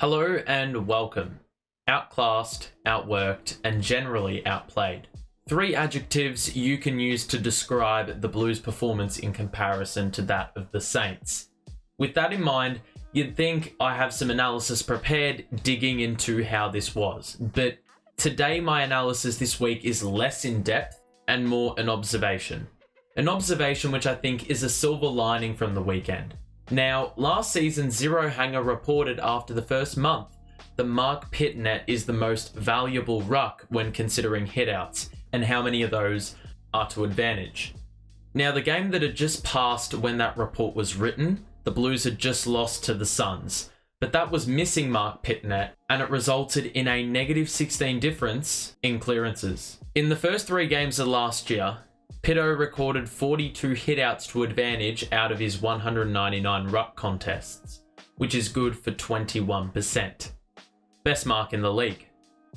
Hello and welcome. Outclassed, outworked, and generally outplayed. Three adjectives you can use to describe the Blues' performance in comparison to that of the Saints. With that in mind, you'd think I have some analysis prepared digging into how this was, but today my analysis this week is less in depth and more an observation. An observation which I think is a silver lining from the weekend. Now, last season, Zero Hanger reported after the first month that Marc Pittonet is the most valuable ruck when considering hitouts, and how many of those are to advantage. Now, the game that had just passed when that report was written, the Blues had just lost to the Suns, but that was missing Marc Pittonet, and it resulted in a -16 difference in clearances. In the first three games of last year, Pitto recorded 42 hitouts to advantage out of his 199 ruck contests, which is good for 21%. Best mark in the league.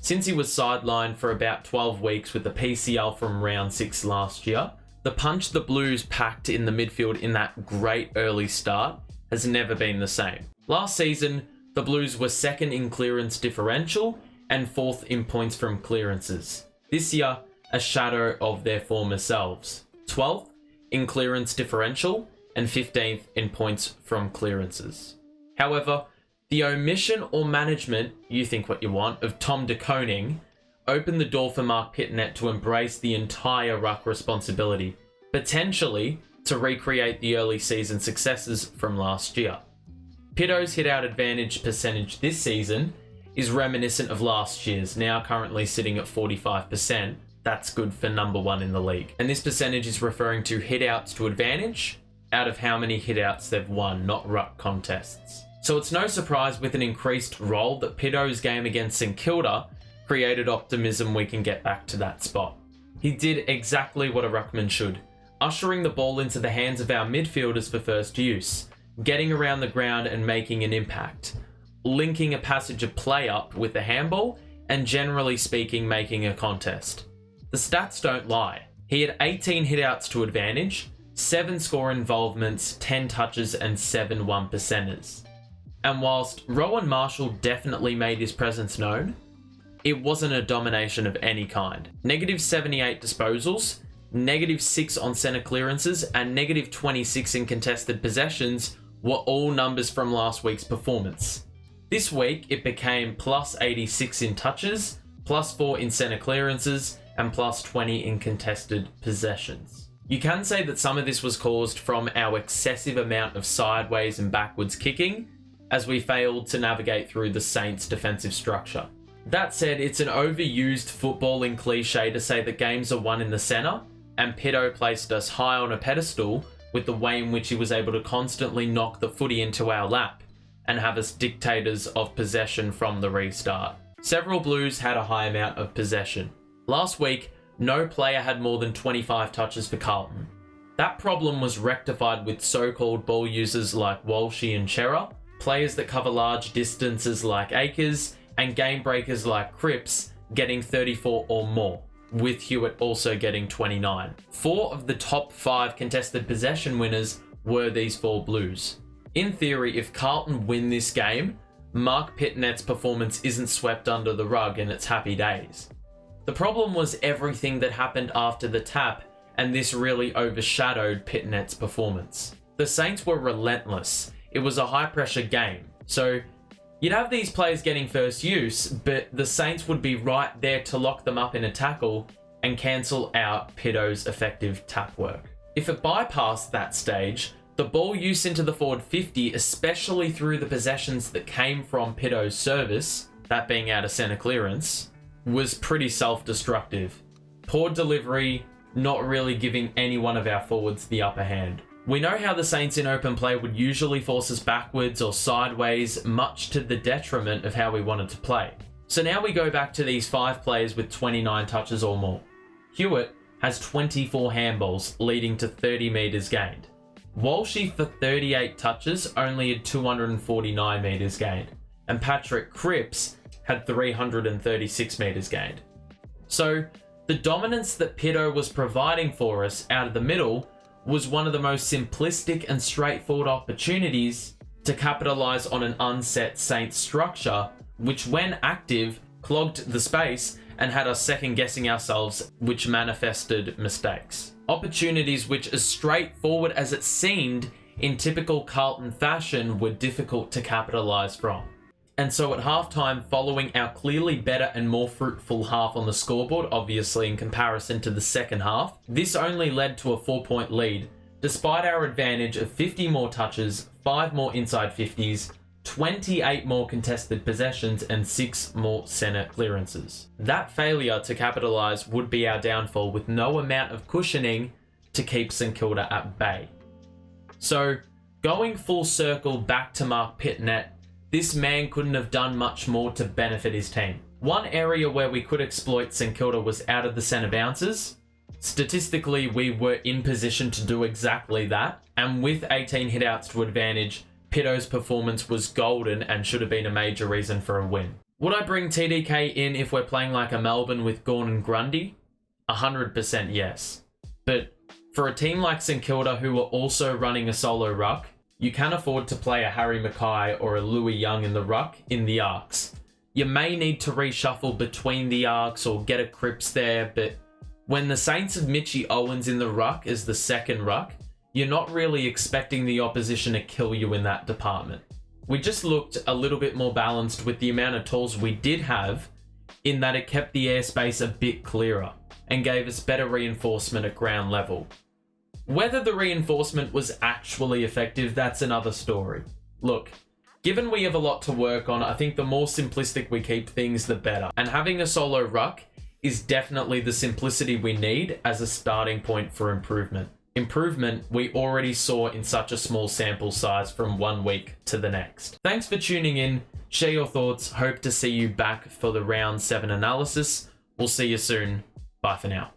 Since he was sidelined for about 12 weeks with the PCL from round 6 last year, the punch the Blues packed in the midfield in that great early start has never been the same. Last season, the Blues were second in clearance differential and fourth in points from clearances. This year, a shadow of their former selves. 12th in clearance differential and 15th in points from clearances. However, the omission or management, you think what you want, of Tom De Koning opened the door for Marc Pittonet to embrace the entire ruck responsibility, potentially to recreate the early season successes from last year. Pitto's hit-out advantage percentage this season is reminiscent of last year's, now currently sitting at 45%. That's good for number one in the league. And this percentage is referring to hitouts to advantage out of how many hitouts they've won, not ruck contests. So it's no surprise with an increased role that Pitto's game against St Kilda created optimism we can get back to that spot. He did exactly what a ruckman should, ushering the ball into the hands of our midfielders for first use, getting around the ground and making an impact, linking a passage of play up with the handball, and generally speaking, making a contest. The stats don't lie. He had 18 hitouts to advantage, 7 score involvements, 10 touches, and 7 1%ers. And whilst Rowan Marshall definitely made his presence known, it wasn't a domination of any kind. -78 disposals, -6 on centre clearances, and -26 in contested possessions were all numbers from last week's performance. This week, it became +86 in touches, +4 in centre clearances, and +20 in contested possessions. You can say that some of this was caused from our excessive amount of sideways and backwards kicking, as we failed to navigate through the Saints' defensive structure. That said, it's an overused footballing cliche to say that games are won in the centre, and Pitto placed us high on a pedestal with the way in which he was able to constantly knock the footy into our lap and have us dictators of possession from the restart. Several Blues had a high amount of possession. Last week, no player had more than 25 touches for Carlton. That problem was rectified with so-called ball users like Walshy and Chera, players that cover large distances like Akers, and game breakers like Cripps getting 34 or more, with Hewitt also getting 29. 4 of the top 5 contested possession winners were these 4 Blues. In theory, if Carlton win this game, Marc Pittonet's performance isn't swept under the rug and it's happy days. The problem was everything that happened after the tap, and this really overshadowed Pittonet's performance. The Saints were relentless. It was a high-pressure game. So you'd have these players getting first use, but the Saints would be right there to lock them up in a tackle and cancel out Pitto's effective tap work. If it bypassed that stage, the ball use into the forward 50, especially through the possessions that came from Pitto's service, that being out of centre clearance, was pretty self-destructive. Poor delivery, not really giving any one of our forwards the upper hand. We know how the Saints in open play would usually force us backwards or sideways, much to the detriment of how we wanted to play. So now we go back to these 5 players with 29 touches or more. Hewitt has 24 handballs, leading to 30 metres gained. Walshy for 38 touches only had 249 metres gained. And Patrick Cripps had 336 metres gained. So the dominance that Pitto was providing for us out of the middle was one of the most simplistic and straightforward opportunities to capitalise on an unset Saints structure, which when active clogged the space and had us second guessing ourselves, which manifested mistakes. Opportunities which, as straightforward as it seemed in typical Carlton fashion, were difficult to capitalise from. And so at halftime, following our clearly better and more fruitful half on the scoreboard, obviously in comparison to the second half, this only led to a 4-point lead, despite our advantage of 50 more touches, 5 more inside 50s, 28 more contested possessions, and 6 more centre clearances. That failure to capitalise would be our downfall, with no amount of cushioning to keep St Kilda at bay. So, going full circle back to Marc Pittonet, this man couldn't have done much more to benefit his team. One area where we could exploit St Kilda was out of the centre bounces. Statistically, we were in position to do exactly that, and with 18 hitouts to advantage, Pitto's performance was golden and should have been a major reason for a win. Would I bring TDK in if we're playing like a Melbourne with Gawn and Grundy? 100% yes. But for a team like St Kilda, who are also running a solo ruck, you can afford to play a Harry Mackay or a Louis Young in the ruck in the arcs. You may need to reshuffle between the arcs or get a Cripps there, but when the Saints have Mitchie Owens in the ruck as the second ruck, you're not really expecting the opposition to kill you in that department. We just looked a little bit more balanced with the amount of tools we did have, in that it kept the airspace a bit clearer and gave us better reinforcement at ground level. Whether the reinforcement was actually effective, that's another story. Look, given we have a lot to work on, I think the more simplistic we keep things, the better. And having a solo ruck is definitely the simplicity we need as a starting point for improvement. Improvement we already saw in such a small sample size from 1 week to the next. Thanks for tuning in. Share your thoughts. Hope to see you back for the round 7 analysis. We'll see you soon. Bye for now.